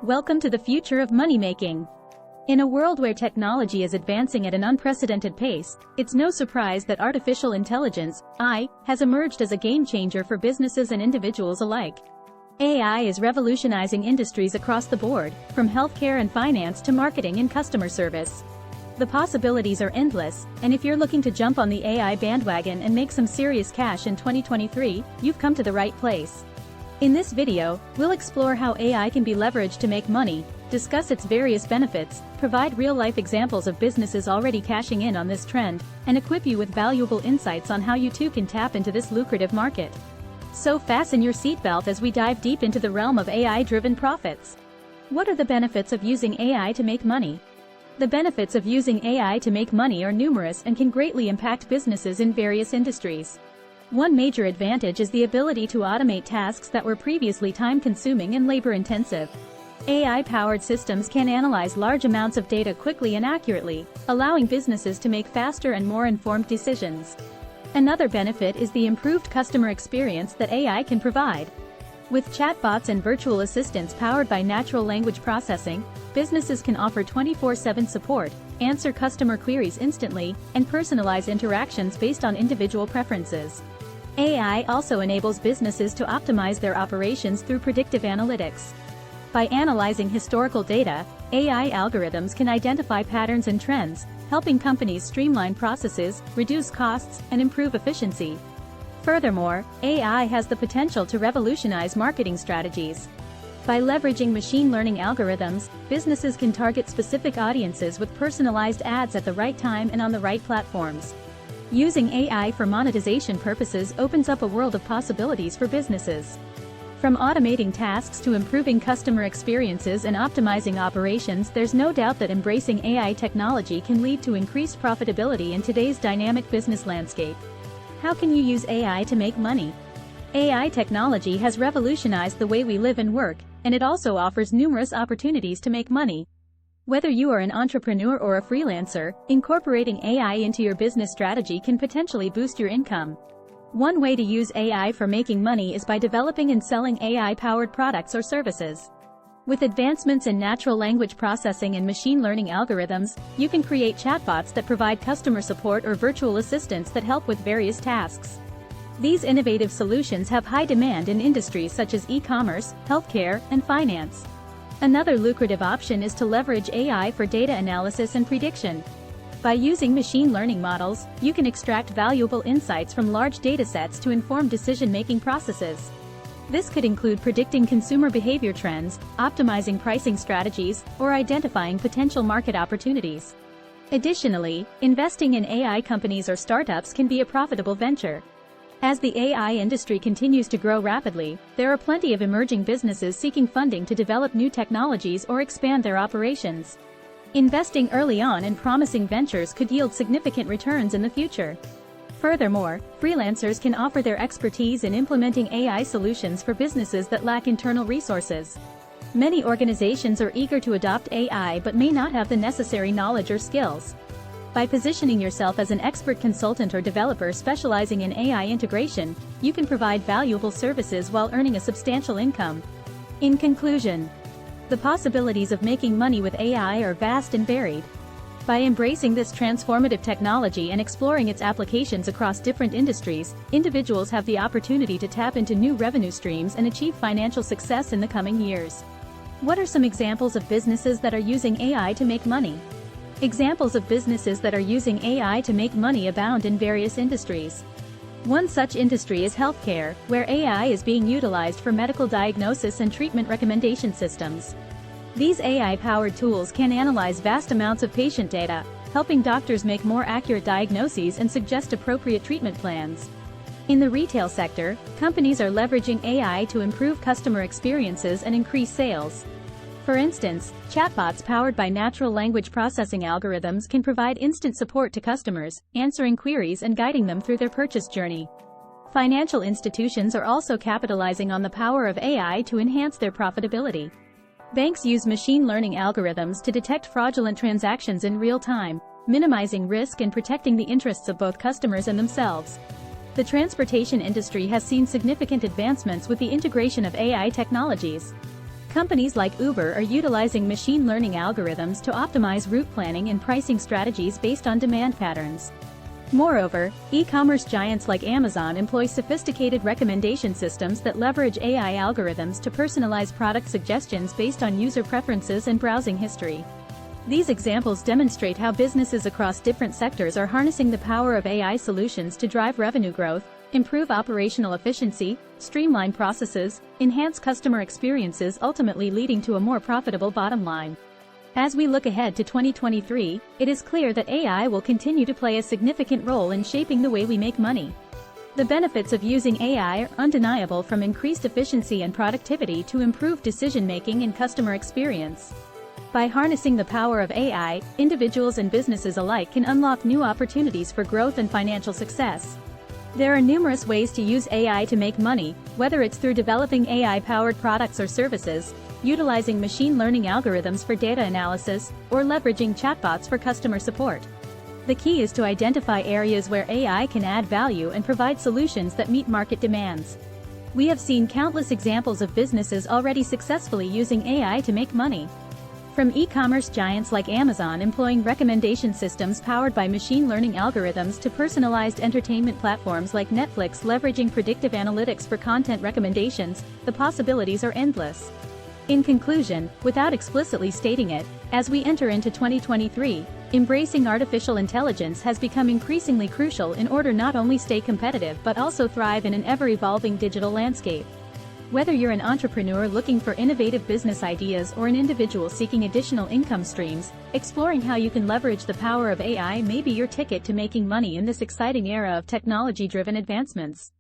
Welcome to the future of money making. In a world where technology is advancing at an unprecedented pace, it's no surprise that artificial intelligence, AI, has emerged as a game changer for businesses and individuals alike. AI is revolutionizing industries across the board, from healthcare and finance to marketing and customer service. The possibilities are endless, and if you're looking to jump on the AI bandwagon and make some serious cash in 2023, you've come to the right place. In this video, we'll explore how AI can be leveraged to make money, discuss its various benefits, provide real-life examples of businesses already cashing in on this trend, and equip you with valuable insights on how you too can tap into this lucrative market. So fasten your seatbelt as we dive deep into the realm of AI-driven profits. What are the benefits of using AI to make money? The benefits of using AI to make money are numerous and can greatly impact businesses in various industries. One major advantage is the ability to automate tasks that were previously time-consuming and labor-intensive. AI-powered systems can analyze large amounts of data quickly and accurately, allowing businesses to make faster and more informed decisions. Another benefit is the improved customer experience that AI can provide. With chatbots and virtual assistants powered by natural language processing, businesses can offer 24/7 support, answer customer queries instantly, and personalize interactions based on individual preferences. AI also enables businesses to optimize their operations through predictive analytics. By analyzing historical data, AI algorithms can identify patterns and trends, helping companies streamline processes, reduce costs, and improve efficiency. Furthermore, AI has the potential to revolutionize marketing strategies. By leveraging machine learning algorithms, businesses can target specific audiences with personalized ads at the right time and on the right platforms. Using AI for monetization purposes opens up a world of possibilities for businesses. From automating tasks to improving customer experiences and optimizing operations, there's no doubt that embracing AI technology can lead to increased profitability in today's dynamic business landscape. How can you use AI to make money? AI technology has revolutionized the way we live and work, and it also offers numerous opportunities to make money. Whether you are an entrepreneur or a freelancer, incorporating AI into your business strategy can potentially boost your income. One way to use AI for making money is by developing and selling AI-powered products or services. With advancements in natural language processing and machine learning algorithms, you can create chatbots that provide customer support or virtual assistants that help with various tasks. These innovative solutions have high demand in industries such as e-commerce, healthcare, and finance. Another lucrative option is to leverage AI for data analysis and prediction. By using machine learning models, you can extract valuable insights from large datasets to inform decision-making processes. This could include predicting consumer behavior trends, optimizing pricing strategies, or identifying potential market opportunities. Additionally, investing in AI companies or startups can be a profitable venture. As the AI industry continues to grow rapidly, there are plenty of emerging businesses seeking funding to develop new technologies or expand their operations. Investing early on in promising ventures could yield significant returns in the future. Furthermore, freelancers can offer their expertise in implementing AI solutions for businesses that lack internal resources. Many organizations are eager to adopt AI but may not have the necessary knowledge or skills. By positioning yourself as an expert consultant or developer specializing in AI integration, you can provide valuable services while earning a substantial income. In conclusion, the possibilities of making money with AI are vast and varied. By embracing this transformative technology and exploring its applications across different industries, individuals have the opportunity to tap into new revenue streams and achieve financial success in the coming years. What are some examples of businesses that are using AI to make money? Examples of businesses that are using AI to make money abound in various industries. One such industry is healthcare, where AI is being utilized for medical diagnosis and treatment recommendation systems. These AI-powered tools can analyze vast amounts of patient data, helping doctors make more accurate diagnoses and suggest appropriate treatment plans. In the retail sector, companies are leveraging AI to improve customer experiences and increase sales. For instance, chatbots powered by natural language processing algorithms can provide instant support to customers, answering queries and guiding them through their purchase journey. Financial institutions are also capitalizing on the power of AI to enhance their profitability. Banks use machine learning algorithms to detect fraudulent transactions in real time, minimizing risk and protecting the interests of both customers and themselves. The transportation industry has seen significant advancements with the integration of AI technologies. Companies like Uber are utilizing machine learning algorithms to optimize route planning and pricing strategies based on demand patterns. Moreover, e-commerce giants like Amazon employ sophisticated recommendation systems that leverage AI algorithms to personalize product suggestions based on user preferences and browsing history. These examples demonstrate how businesses across different sectors are harnessing the power of AI solutions to drive revenue growth, improve operational efficiency, streamline processes, enhance customer experiences, ultimately leading to a more profitable bottom line. As we look ahead to 2023, it is clear that AI will continue to play a significant role in shaping the way we make money. The benefits of using AI are undeniable, from increased efficiency and productivity to improved decision-making and customer experience. By harnessing the power of AI, individuals and businesses alike can unlock new opportunities for growth and financial success. There are numerous ways to use AI to make money, whether it's through developing AI-powered products or services, utilizing machine learning algorithms for data analysis, or leveraging chatbots for customer support. The key is to identify areas where AI can add value and provide solutions that meet market demands. We have seen countless examples of businesses already successfully using AI to make money. From e-commerce giants like Amazon employing recommendation systems powered by machine learning algorithms to personalized entertainment platforms like Netflix leveraging predictive analytics for content recommendations, the possibilities are endless. In conclusion, without explicitly stating it, as we enter into 2023, embracing artificial intelligence has become increasingly crucial in order not only stay competitive but also thrive in an ever-evolving digital landscape. Whether you're an entrepreneur looking for innovative business ideas or an individual seeking additional income streams, exploring how you can leverage the power of AI may be your ticket to making money in this exciting era of technology-driven advancements.